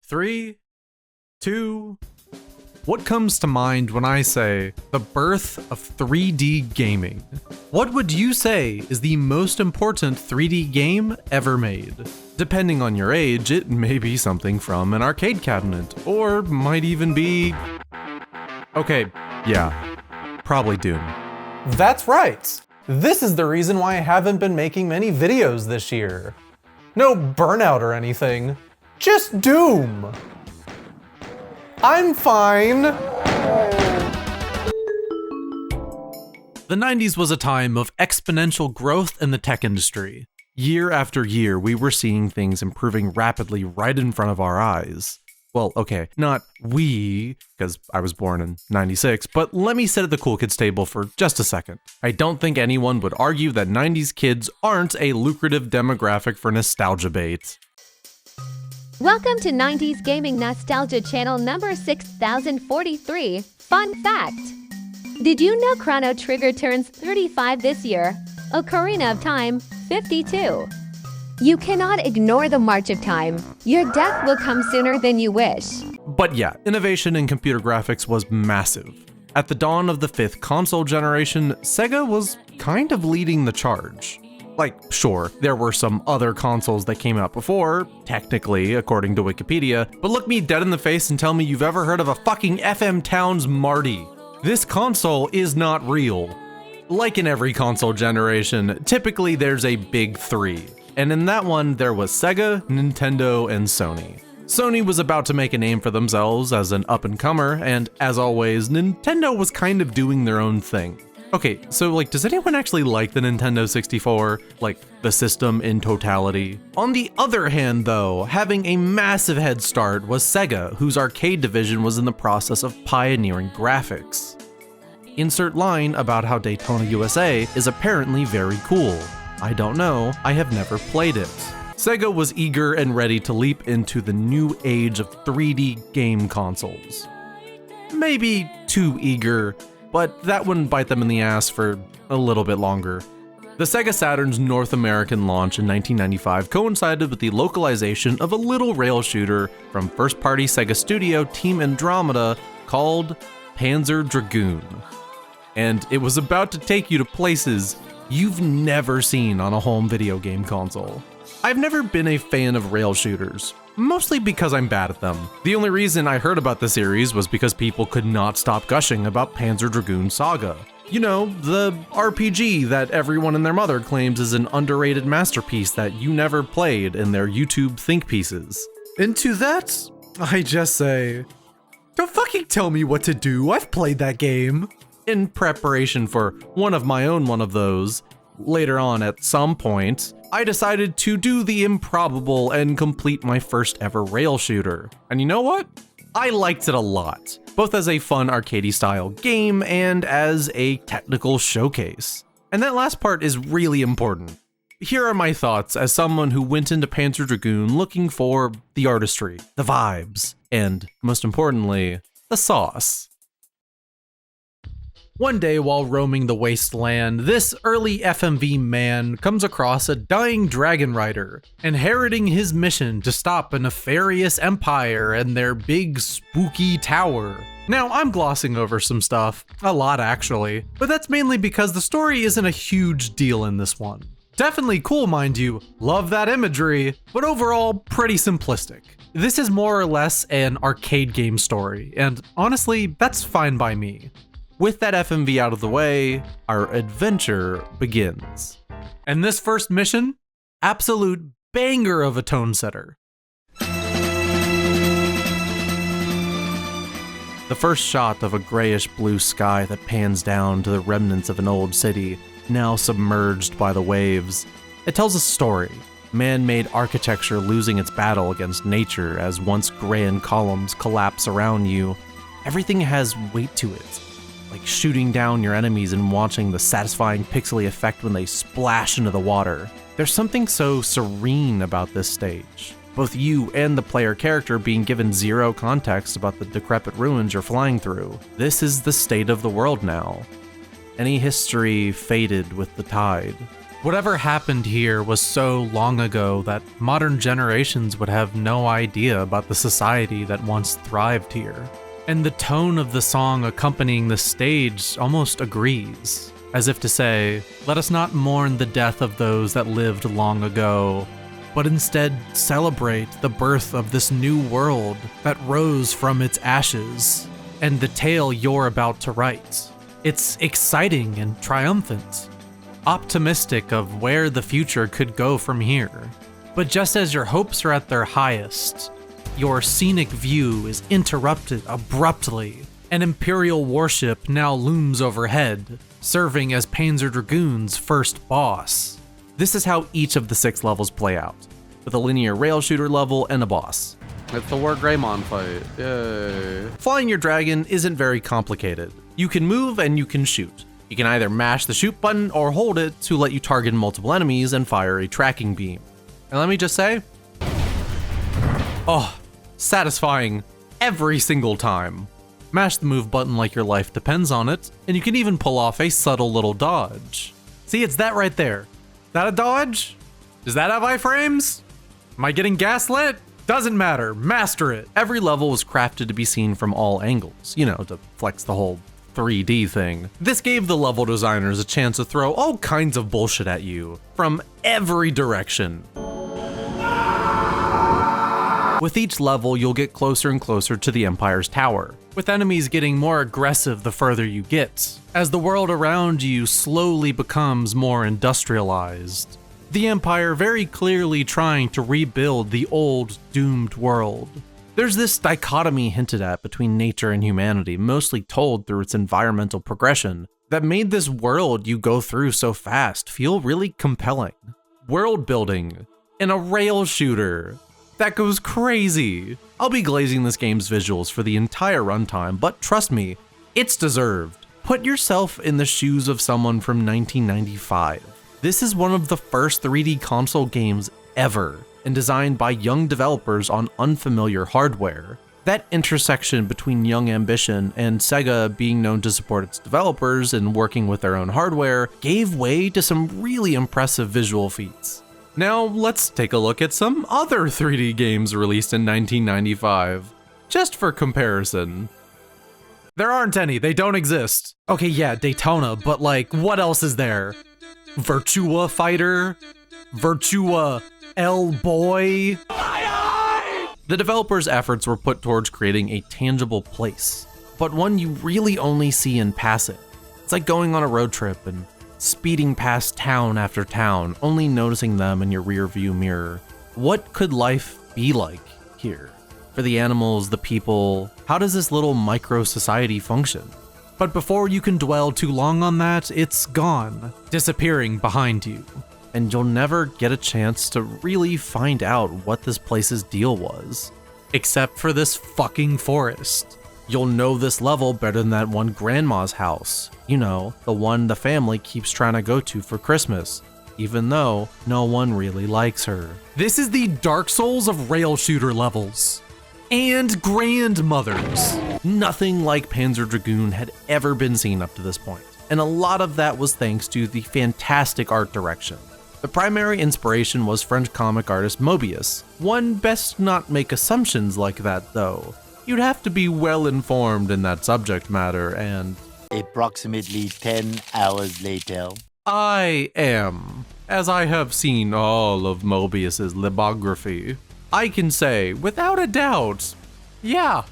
3, 2. What comes to mind when I say the birth of 3D gaming? What would you say is the most important 3D game ever made? Depending on your age, it may be something from an arcade cabinet, or might even be... Okay, yeah, probably Doom. That's right! This is the reason why I haven't been making many videos this year. No burnout or anything, just Doom! I'm fine! The 90s was a time of exponential growth in the tech industry. Year after year, we were seeing things improving rapidly right in front of our eyes. Well, okay, not we, because I was born in 96, but let me sit at the cool kids table for just a second. I don't think anyone would argue that 90s kids aren't a lucrative demographic for nostalgia bait. Welcome to 90s Gaming Nostalgia Channel number 6043. Fun fact! Did you know Chrono Trigger turns 35 this year? Ocarina of Time, 52. You cannot ignore the march of time. Your death will come sooner than you wish. But yeah, innovation in computer graphics was massive. At the dawn of the 5th console generation, Sega was kind of leading the charge. Like, sure, there were some other consoles that came out before, technically, according to Wikipedia, but look me dead in the face and tell me you've ever heard of a fucking FM Towns Marty. This console is not real. Like in every console generation, typically there's a big three. And in that one, there was Sega, Nintendo, and Sony. Sony was about to make a name for themselves as an up-and-comer, and as always, Nintendo was kind of doing their own thing. Okay, so does anyone actually like the Nintendo 64? Like, the system in totality? On the other hand though, having a massive head start was Sega, whose arcade division was in the process of pioneering graphics. Insert line about how Daytona USA is apparently very cool. I don't know, I have never played it. Sega was eager and ready to leap into the new age of 3D game consoles. Maybe too eager, but that wouldn't bite them in the ass for a little bit longer. The Sega Saturn's North American launch in 1995 coincided with the localization of a little rail shooter from first-party Sega Studio Team Andromeda called Panzer Dragoon. And it was about to take you to places you've never seen on a home video game console. I've never been a fan of rail shooters, mostly because I'm bad at them. The only reason I heard about the series was because people could not stop gushing about Panzer Dragoon Saga. You know, the RPG that everyone and their mother claims is an underrated masterpiece that you never played in their YouTube think pieces. And to that, I just say, don't fucking tell me what to do, I've played that game. In preparation for one of those, later on at some point, I decided to do the improbable and complete my first ever rail shooter. And you know what? I liked it a lot, both as a fun arcadey style game and as a technical showcase. And that last part is really important. Here are my thoughts as someone who went into Panzer Dragoon looking for the artistry, the vibes, and most importantly, the sauce. One day while roaming the wasteland, this early FMV man comes across a dying dragon rider, inheriting his mission to stop a nefarious empire and their big spooky tower. Now, I'm glossing over some stuff, a lot actually, but that's mainly because the story isn't a huge deal in this one. Definitely cool, mind you, love that imagery, but overall pretty simplistic. This is more or less an arcade game story, and honestly, that's fine by me. With that FMV out of the way, our adventure begins. And this first mission, absolute banger of a tone setter. The first shot of a grayish blue sky that pans down to the remnants of an old city, now submerged by the waves. It tells a story, man-made architecture losing its battle against nature as once grand columns collapse around you. Everything has weight to it. Like shooting down your enemies and watching the satisfying pixely effect when they splash into the water. There's something so serene about this stage. Both you and the player character being given zero context about the decrepit ruins you're flying through. This is the state of the world now. Any history faded with the tide. Whatever happened here was so long ago that modern generations would have no idea about the society that once thrived here. And the tone of the song accompanying the stage almost agrees, as if to say, let us not mourn the death of those that lived long ago, but instead celebrate the birth of this new world that rose from its ashes, and the tale you're about to write. It's exciting and triumphant, optimistic of where the future could go from here. But just as your hopes are at their highest, your scenic view is interrupted abruptly. An Imperial warship now looms overhead, serving as Panzer Dragoon's first boss. This is how each of the 6 levels play out, with a linear rail shooter level and a boss. It's the War Greymon fight. Yay. Flying your dragon isn't very complicated. You can move and you can shoot. You can either mash the shoot button or hold it to let you target multiple enemies and fire a tracking beam. And let me just say, oh, satisfying every single time. Mash the move button like your life depends on it, and you can even pull off a subtle little dodge. See, it's that right there. That a dodge? Does that have iframes? Am I getting gaslit? Doesn't matter, master it. Every level was crafted to be seen from all angles, you know, to flex the whole 3D thing. This gave the level designers a chance to throw all kinds of bullshit at you from every direction. With each level, you'll get closer and closer to the Empire's tower, with enemies getting more aggressive the further you get, as the world around you slowly becomes more industrialized. The Empire very clearly trying to rebuild the old, doomed world. There's this dichotomy hinted at between nature and humanity, mostly told through its environmental progression, that made this world you go through so fast feel really compelling. World building in a rail shooter that goes crazy. I'll be glazing this game's visuals for the entire runtime, but trust me, it's deserved. Put yourself in the shoes of someone from 1995. This is one of the first 3D console games ever, and designed by young developers on unfamiliar hardware. That intersection between young ambition and Sega being known to support its developers and working with their own hardware gave way to some really impressive visual feats. Now let's take a look at some other 3D games released in 1995, just for comparison. There aren't any, they don't exist. Okay, yeah, Daytona, but like, what else is there? Virtua Fighter? Virtua L-Boy? The developers' efforts were put towards creating a tangible place, but one you really only see in passing. It's like going on a road trip and speeding past town after town, only noticing them in your rear view mirror. What could life be like here? For the animals, the people, how does this little micro-society function? But before you can dwell too long on that, it's gone, disappearing behind you. And you'll never get a chance to really find out what this place's deal was. Except for this fucking forest. You'll know this level better than that one grandma's house. You know, the one the family keeps trying to go to for Christmas, even though no one really likes her. This is the Dark Souls of rail shooter levels. And grandmothers. Nothing like Panzer Dragoon had ever been seen up to this point, and a lot of that was thanks to the fantastic art direction. The primary inspiration was French comic artist Mobius. One best not make assumptions like that though. You'd have to be well informed in that subject matter, and approximately 10 hours later. I am, as I have seen all of Mobius's lithography. I can say, without a doubt, yeah,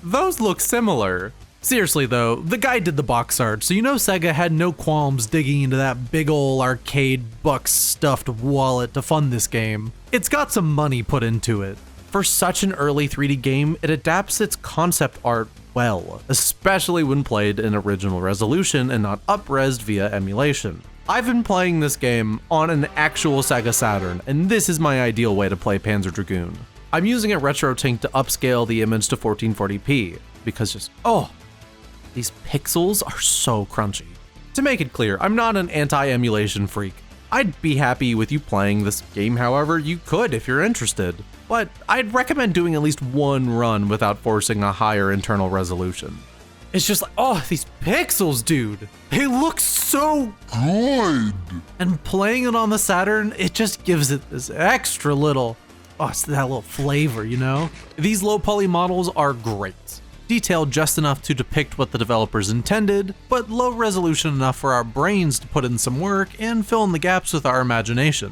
those look similar. Seriously though, the guy did the box art, so you know Sega had no qualms digging into that big ol' arcade bucks stuffed wallet to fund this game. It's got some money put into it. For such an early 3D game, it adapts its concept art well, especially when played in original resolution and not up-resed via emulation. I've been playing this game on an actual Sega Saturn, and this is my ideal way to play Panzer Dragoon. I'm using a RetroTink to upscale the image to 1440p, because just, oh, these pixels are so crunchy. To make it clear, I'm not an anti-emulation freak. I'd be happy with you playing this game however you could if you're interested, but I'd recommend doing at least one run without forcing a higher internal resolution. It's just like, oh, these pixels, dude. They look so good. And playing it on the Saturn, it just gives it this extra little, it's that little flavor, you know? These low poly models are great. Detailed just enough to depict what the developers intended, but low resolution enough for our brains to put in some work and fill in the gaps with our imagination.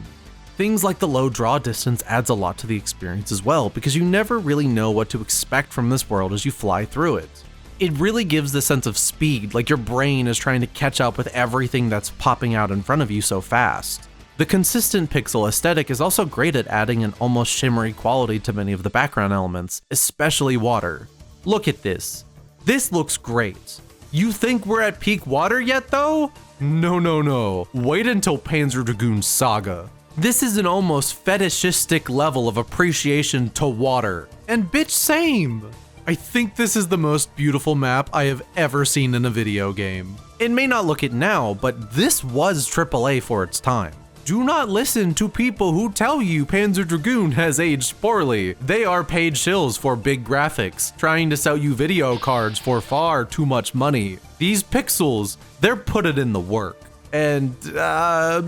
Things like the low draw distance adds a lot to the experience as well, because you never really know what to expect from this world as you fly through it. It really gives the sense of speed, like your brain is trying to catch up with everything that's popping out in front of you so fast. The consistent pixel aesthetic is also great at adding an almost shimmery quality to many of the background elements, especially water. Look at this. This looks great. You think we're at peak water yet though? No. Wait until Panzer Dragoon Saga. This is an almost fetishistic level of appreciation to water. And bitch, same! I think this is the most beautiful map I have ever seen in a video game. It may not look it now, but this was AAA for its time. Do not listen to people who tell you Panzer Dragoon has aged poorly. They are paid shills for big graphics, trying to sell you video cards for far too much money. These pixels, they're putting in the work. And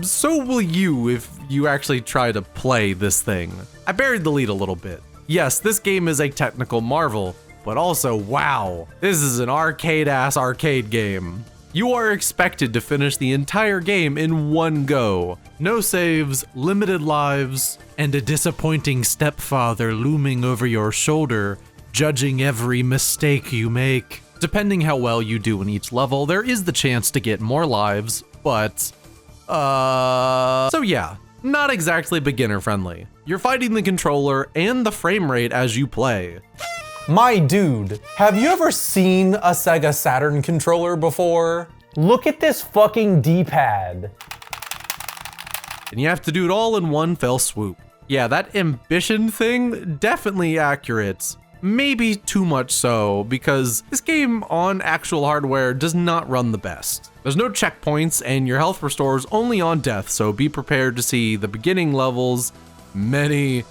so will you if you actually try to play this thing. I buried the lead a little bit. Yes, this game is a technical marvel, but also, wow, this is an arcade-ass arcade game. You are expected to finish the entire game in one go. No saves, limited lives, and a disappointing stepfather looming over your shoulder, judging every mistake you make. Depending how well you do in each level, there is the chance to get more lives, but, so yeah, not exactly beginner friendly. You're fighting the controller and the frame rate as you play. My dude, have you ever seen a Sega Saturn controller before? Look at this fucking D-pad. And you have to do it all in one fell swoop. Yeah, that ambition thing, definitely accurate. Maybe too much so, because this game on actual hardware does not run the best. There's no checkpoints, and your health restores only on death, so be prepared to see the beginning levels many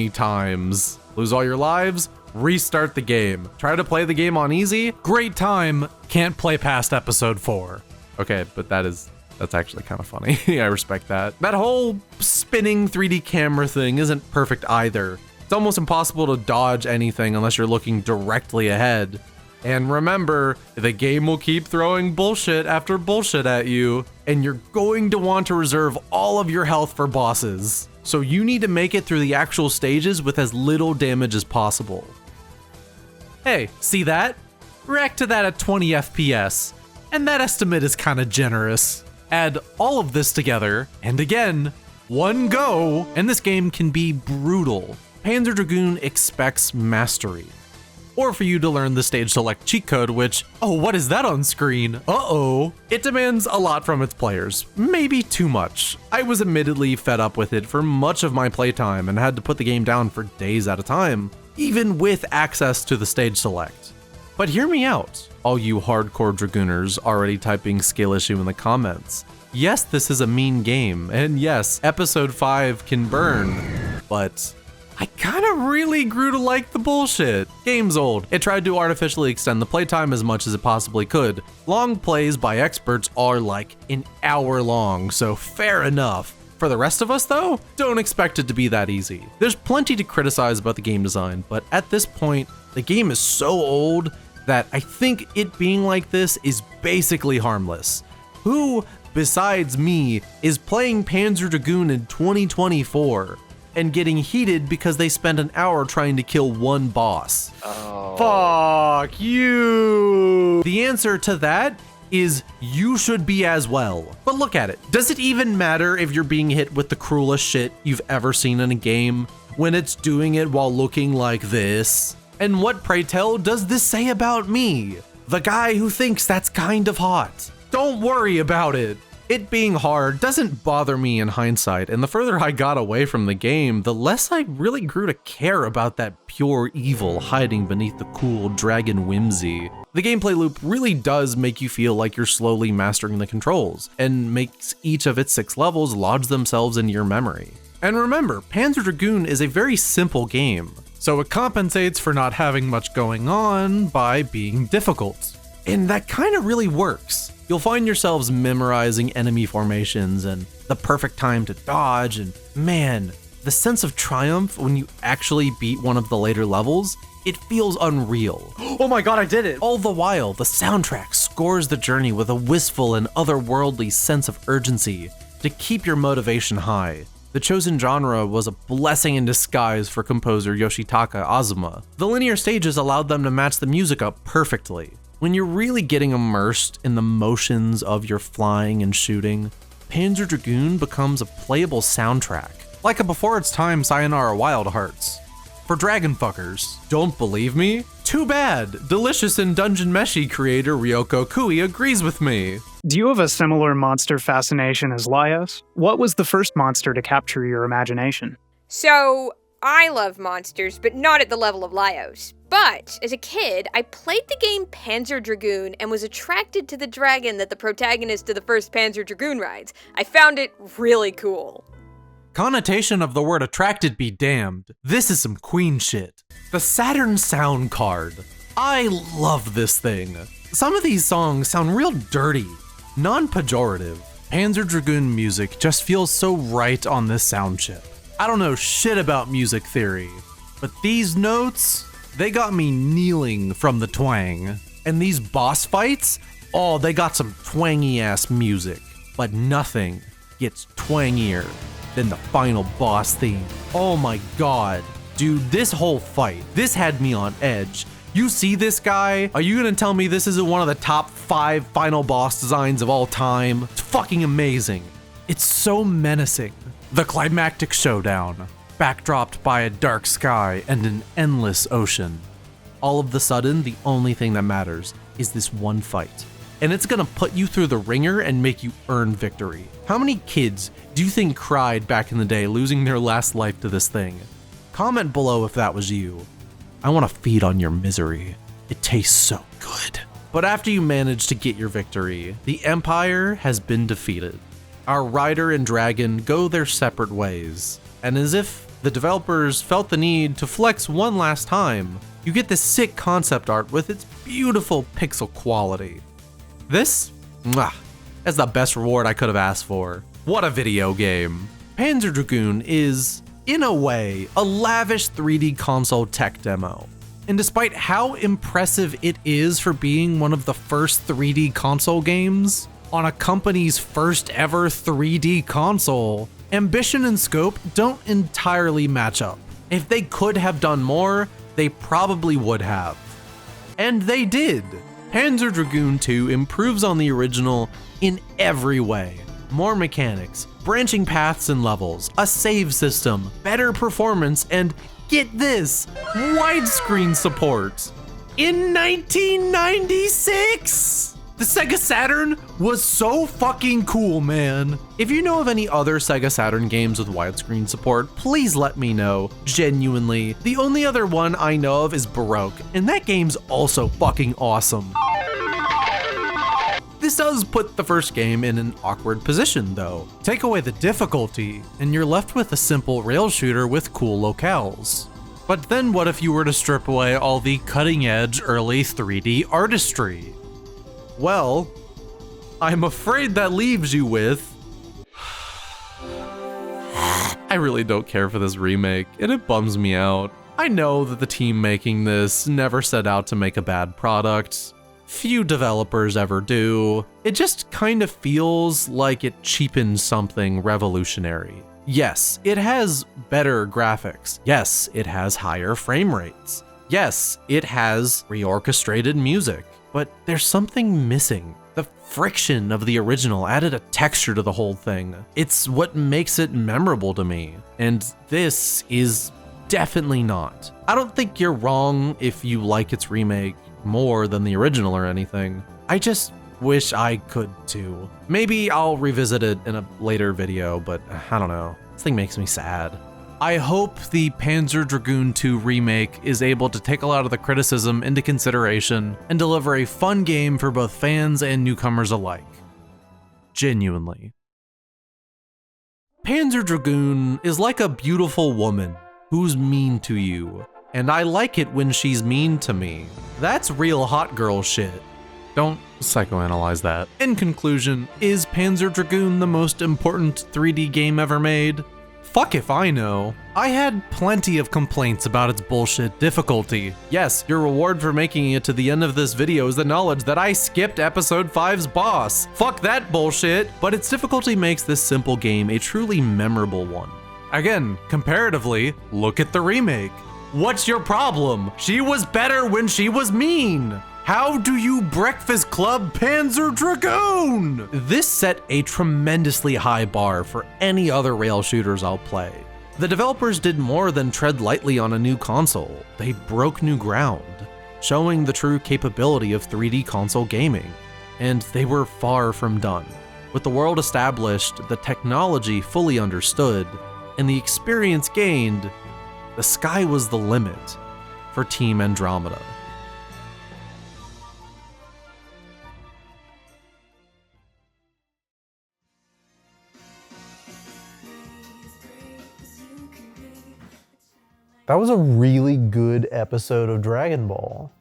times. Lose all your lives, restart the game. Try to play the game on easy, great time, can't play past episode 4. Okay, but that's actually kind of funny. I respect that. That whole spinning 3D camera thing isn't perfect either. It's almost impossible to dodge anything unless you're looking directly ahead. And remember, the game will keep throwing bullshit after bullshit at you, and you're going to want to reserve all of your health for bosses. So you need to make it through the actual stages with as little damage as possible. Hey, see that? React to that at 20 FPS, and that estimate is kinda generous. Add all of this together, and again, one go, and this game can be brutal. Panzer Dragoon expects mastery. Or for you to learn the stage select cheat code, which, oh, what is that on screen? Uh-oh. It demands a lot from its players, maybe too much. I was admittedly fed up with it for much of my playtime and had to put the game down for days at a time, even with access to the stage select. But hear me out, all you hardcore Dragooners already typing skill issue in the comments. Yes, this is a mean game, and yes, episode 5 can burn, but I kinda really grew to like the bullshit. Game's old. It tried to artificially extend the playtime as much as it possibly could. Long plays by experts are like an hour long, so fair enough. For the rest of us though, don't expect it to be that easy. There's plenty to criticize about the game design, but at this point, the game is so old that I think it being like this is basically harmless. Who, besides me, is playing Panzer Dragoon in 2024? And getting heated because they spent an hour trying to kill one boss. Oh. Fuck you! The answer to that is you should be as well. But look at it. Does it even matter if you're being hit with the cruelest shit you've ever seen in a game when it's doing it while looking like this? And what, pray tell, does this say about me? The guy who thinks that's kind of hot. Don't worry about it. It being hard doesn't bother me in hindsight, and the further I got away from the game, the less I really grew to care about that pure evil hiding beneath the cool dragon whimsy. The gameplay loop really does make you feel like you're slowly mastering the controls, and makes each of its 6 levels lodge themselves in your memory. And remember, Panzer Dragoon is a very simple game. so it compensates for not having much going on by being difficult. And that kind of really works. You'll find yourselves memorizing enemy formations and the perfect time to dodge, and man, the sense of triumph when you actually beat one of the later levels, it feels unreal. Oh my god, I did it! All the while, the soundtrack scores the journey with a wistful and otherworldly sense of urgency to keep your motivation high. The chosen genre was a blessing in disguise for composer Yoshitaka Azuma. The linear stages allowed them to match the music up perfectly. When you're really getting immersed in the motions of your flying and shooting, Panzer Dragoon becomes a playable soundtrack, like a before its time Sayonara Wild Hearts. For dragon fuckers, don't believe me? Too bad! Delicious and Dungeon Meshi creator Ryoko Kui agrees with me. Do you have a similar monster fascination as Laios? What was the first monster to capture your imagination? So, I love monsters, but not at the level of Laios. But, as a kid, I played the game Panzer Dragoon and was attracted to the dragon that the protagonist of the first Panzer Dragoon rides. I found it really cool. Connotation of the word attracted be damned. This is some queen shit. The Saturn sound card. I love this thing. Some of these songs sound real dirty, non-pejorative. Panzer Dragoon music just feels so right on this sound chip. I don't know shit about music theory, but these notes, they got me kneeling from the twang. And these boss fights, oh, they got some twangy ass music, but nothing gets twangier than the final boss theme. Oh my god. Dude, this whole fight, this had me on edge. You see this guy? Are you gonna tell me this isn't one of the top 5 final boss designs of all time? It's fucking amazing. It's so menacing. The climactic showdown, backdropped by a dark sky and an endless ocean. All of the sudden, the only thing that matters is this one fight. And it's gonna put you through the ringer and make you earn victory. How many kids do you think cried back in the day losing their last life to this thing? Comment below if that was you. I wanna feed on your misery. It tastes so good. But after you manage to get your victory, the Empire has been defeated. Our rider and dragon go their separate ways. And as if the developers felt the need to flex one last time, you get this sick concept art with its beautiful pixel quality. This, mwah, is the best reward I could have asked for. What a video game. Panzer Dragoon is, in a way, a lavish 3D console tech demo. And despite how impressive it is for being one of the first 3D console games, on a company's first ever 3D console, ambition and scope don't entirely match up. If they could have done more, they probably would have. And they did. Panzer Dragoon 2 improves on the original in every way. More mechanics, branching paths and levels, a save system, better performance, and get this, widescreen support. In 1996! The Sega Saturn was so fucking cool, man. If you know of any other Sega Saturn games with widescreen support, please let me know, genuinely. The only other one I know of is Baroque, and that game's also fucking awesome. This does put the first game in an awkward position though. Take away the difficulty, and you're left with a simple rail shooter with cool locales. But then what if you were to strip away all the cutting-edge early 3D artistry? Well, I'm afraid that leaves you with... I really don't care for this remake, and it bums me out. I know that the team making this never set out to make a bad product. Few developers ever do. It just kind of feels like it cheapens something revolutionary. Yes, it has better graphics. Yes, it has higher frame rates. Yes, it has reorchestrated music. But there's something missing. The friction of the original added a texture to the whole thing. It's what makes it memorable to me, and this is definitely not. I don't think you're wrong if you like its remake more than the original or anything. I just wish I could too. Maybe I'll revisit it in a later video, but I don't know. This thing makes me sad. I hope the Panzer Dragoon 2 remake is able to take a lot of the criticism into consideration and deliver a fun game for both fans and newcomers alike. Genuinely. Panzer Dragoon is like a beautiful woman who's mean to you. And I like it when she's mean to me. That's real hot girl shit. Don't psychoanalyze that. In conclusion, is Panzer Dragoon the most important 3D game ever made? Fuck if I know. I had plenty of complaints about its bullshit difficulty. Yes, your reward for making it to the end of this video is the knowledge that I skipped episode 5's boss. Fuck that bullshit. But its difficulty makes this simple game a truly memorable one. Again, comparatively, look at the remake. What's your problem? She was better when she was mean. How do you Breakfast Club Panzer Dragoon? This set a tremendously high bar for any other rail shooters I'll play. The developers did more than tread lightly on a new console. They broke new ground, showing the true capability of 3D console gaming. And they were far from done. With the world established, the technology fully understood, and the experience gained, the sky was the limit for Team Andromeda. That was a really good episode of Dragon Ball.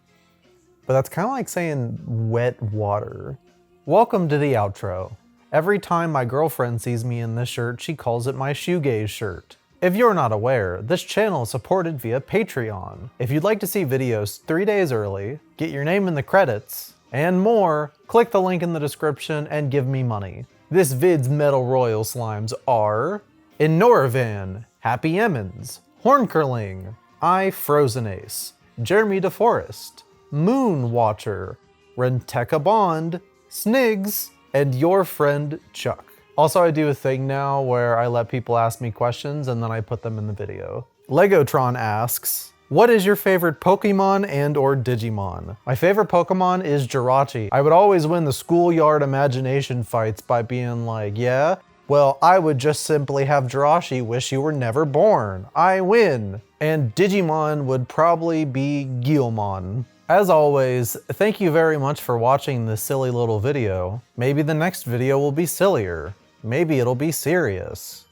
But that's kind of like saying wet water. Welcome to the outro. Every time my girlfriend sees me in this shirt, she calls it my shoegaze shirt. If you're not aware, this channel is supported via Patreon. If you'd like to see videos 3 days early, get your name in the credits, and more, click the link in the description and give me money. This vid's Metal Royal Slimes are Inoravan, Happy Emmons, Horncurling, I Frozen Ace, Jeremy DeForest, Moon Watcher, Renteka Bond, Snigs, and your friend Chuck. Also, I do a thing now where I let people ask me questions and then I put them in the video. Legotron asks, what is your favorite Pokemon and or Digimon? My favorite Pokemon is Jirachi. I would always win the schoolyard imagination fights by being like, yeah? Well, I would just simply have Jirachi wish you were never born. I win. And Digimon would probably be Guilmon. As always, thank you very much for watching this silly little video. Maybe the next video will be sillier. Maybe it'll be serious.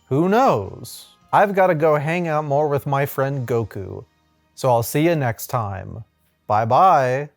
Who knows? I've got to go hang out more with my friend Goku. So I'll see you next time. Bye bye.